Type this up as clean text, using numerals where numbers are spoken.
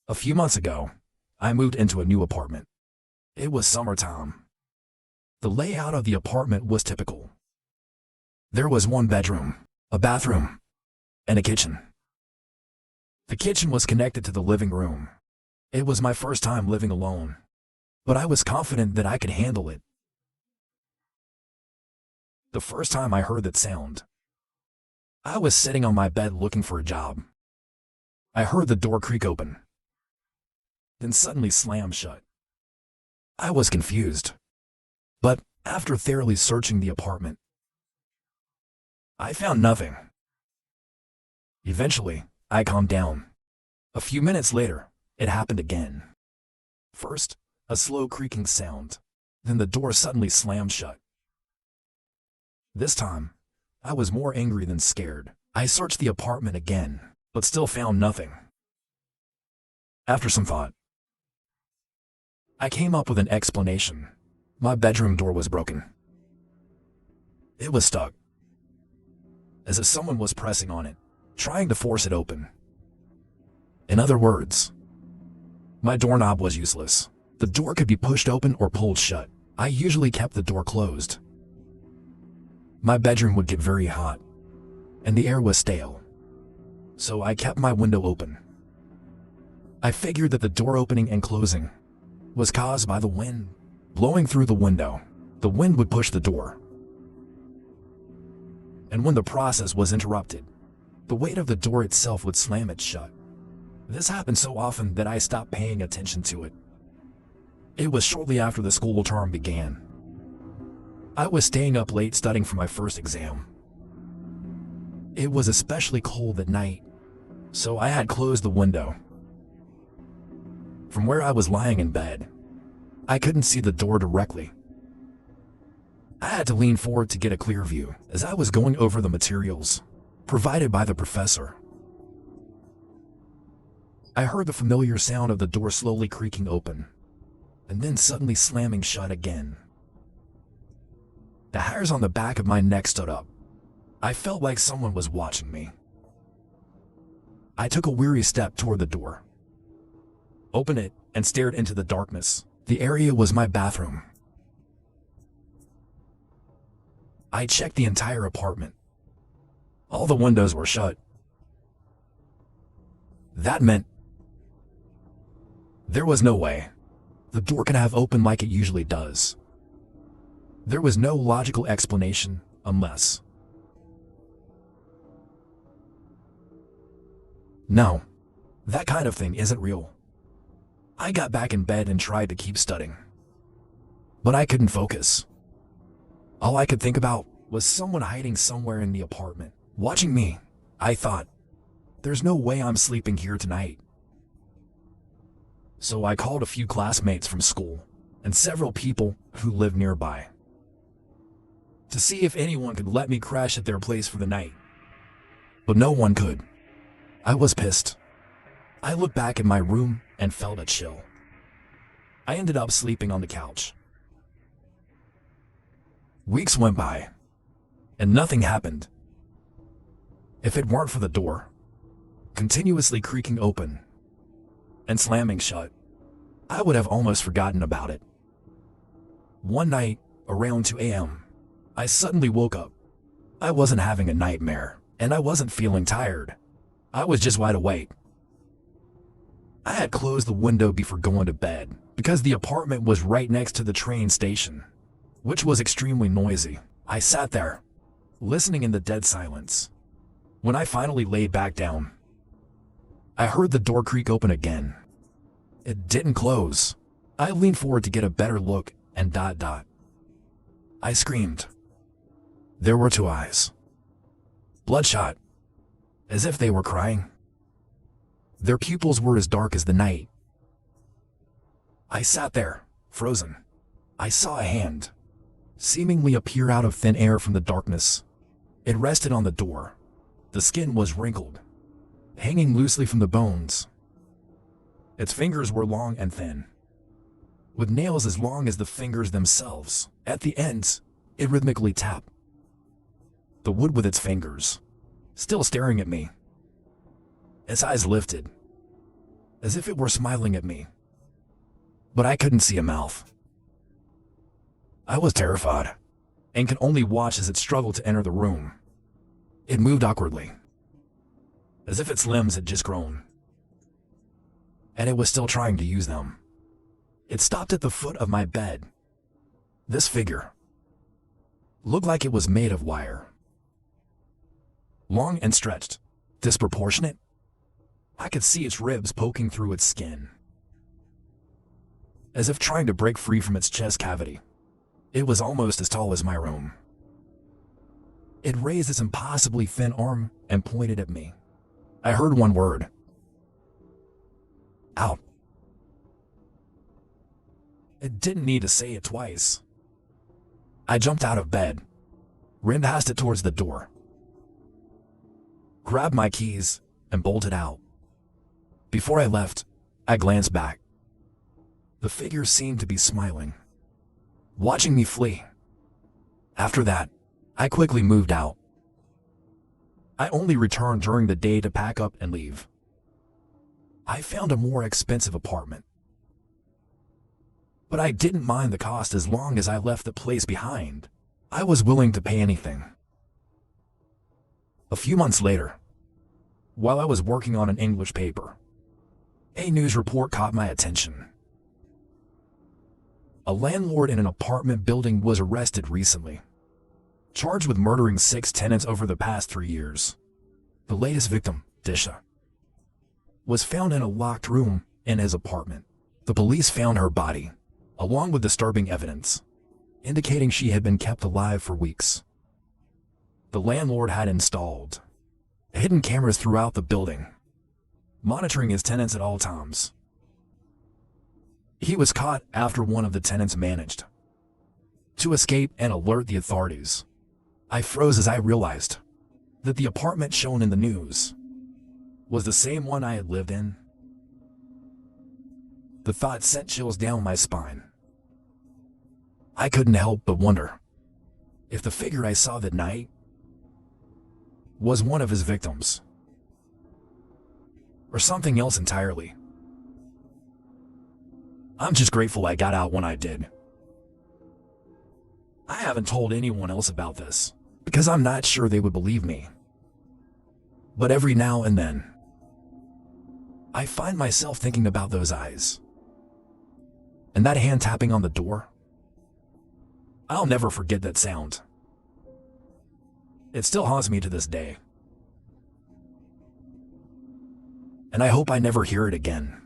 A few months ago, I moved into a new apartment. It was summertime. The layout of the apartment was typical. There was one bedroom, a bathroom, and a kitchen. The kitchen was connected to the living room. It was my first time living alone, but I was confident that I could handle it. The first time I heard that sound, I was sitting on my bed looking for a job. I heard the door creak open, then suddenly slam shut. I was confused, but after thoroughly searching the apartment, I found nothing. Eventually, I calmed down. A few minutes later, it happened again. First, a slow creaking sound, then the door suddenly slammed shut. This time, I was more angry than scared. I searched the apartment again, but still found nothing. After some thought, I came up with an explanation. My bedroom door was broken. It was stuck, as if someone was pressing on it, trying to force it open. In other words, my doorknob was useless. The door could be pushed open or pulled shut. I usually kept the door closed. My bedroom would get very hot, and the air was stale, so I kept my window open. I figured that the door opening and closing was caused by the wind blowing through the window. The wind would push the door, and when the process was interrupted, the weight of the door itself would slam it shut. This happened so often that I stopped paying attention to it. It was shortly after the school term began. I was staying up late studying for my first exam. It was especially cold at night, so I had closed the window. From where I was lying in bed, I couldn't see the door directly. I had to lean forward to get a clear view as I was going over the materials provided by the professor. I heard the familiar sound of the door slowly creaking open, and then suddenly slamming shut again. The hairs on the back of my neck stood up. I felt like someone was watching me. I took a weary step toward the door, opened it, and stared into the darkness. The area was my bathroom. I checked the entire apartment. All the windows were shut. That meant there was no way the door could have opened like it usually does. There was no logical explanation unless... No, that kind of thing isn't real. I got back in bed and tried to keep studying, but I couldn't focus. All I could think about was someone hiding somewhere in the apartment, watching me. I thought, there's no way I'm sleeping here tonight. So I called a few classmates from school and several people who lived nearby to see if anyone could let me crash at their place for the night. But no one could. I was pissed. I looked back in my room and felt a chill. I ended up sleeping on the couch. Weeks went by, and nothing happened. If it weren't for the door continuously creaking open and slamming shut, I would have almost forgotten about it. One night, around 2 a.m., I suddenly woke up. I wasn't having a nightmare, and I wasn't feeling tired. I was just wide awake. I had closed the window before going to bed because the apartment was right next to the train station, which was extremely noisy. I sat there, listening in the dead silence. When I finally laid back down, I heard the door creak open again. It didn't close. I leaned forward to get a better look and ... I screamed. There were two eyes, bloodshot, as if they were crying. Their pupils were as dark as the night. I sat there, frozen. I saw a hand seemingly appear out of thin air from the darkness. It rested on the door. The skin was wrinkled, hanging loosely from the bones. Its fingers were long and thin, with nails as long as the fingers themselves. At the ends, it rhythmically tapped the wood with its fingers, still staring at me. Its eyes lifted, as if it were smiling at me. But I couldn't see a mouth. I was terrified, and could only watch as it struggled to enter the room. It moved awkwardly, as if its limbs had just grown, and it was still trying to use them. It stopped at the foot of my bed. This figure looked like it was made of wire. Long and stretched, disproportionate. I could see its ribs poking through its skin, as if trying to break free from its chest cavity. It was almost as tall as my room. It raised its impossibly thin arm and pointed at me. I heard one word. Out. It didn't need to say it twice. I jumped out of bed, ran past it towards the door, grabbed my keys, and bolted out. Before I left, I glanced back. The figure seemed to be smiling, watching me flee. After that, I quickly moved out. I only returned during the day to pack up and leave. I found a more expensive apartment, but I didn't mind the cost as long as I left the place behind. I was willing to pay anything. A few months later, while I was working on an English paper, a news report caught my attention. A landlord in an apartment building was arrested recently, charged with murdering 6 tenants over the past 3 years. The latest victim, Disha, was found in a locked room in his apartment. The police found her body, along with disturbing evidence, indicating she had been kept alive for weeks. The landlord had installed hidden cameras throughout the building, monitoring his tenants at all times. He was caught after one of the tenants managed to escape and alert the authorities. I froze as I realized that the apartment shown in the news was the same one I had lived in. The thought sent chills down my spine. I couldn't help but wonder if the figure I saw that night was one of his victims, or something else entirely. I'm just grateful I got out when I did. I haven't told anyone else about this, because I'm not sure they would believe me. But every now and then, I find myself thinking about those eyes, and that hand tapping on the door. I'll never forget that sound. It still haunts me to this day, and I hope I never hear it again.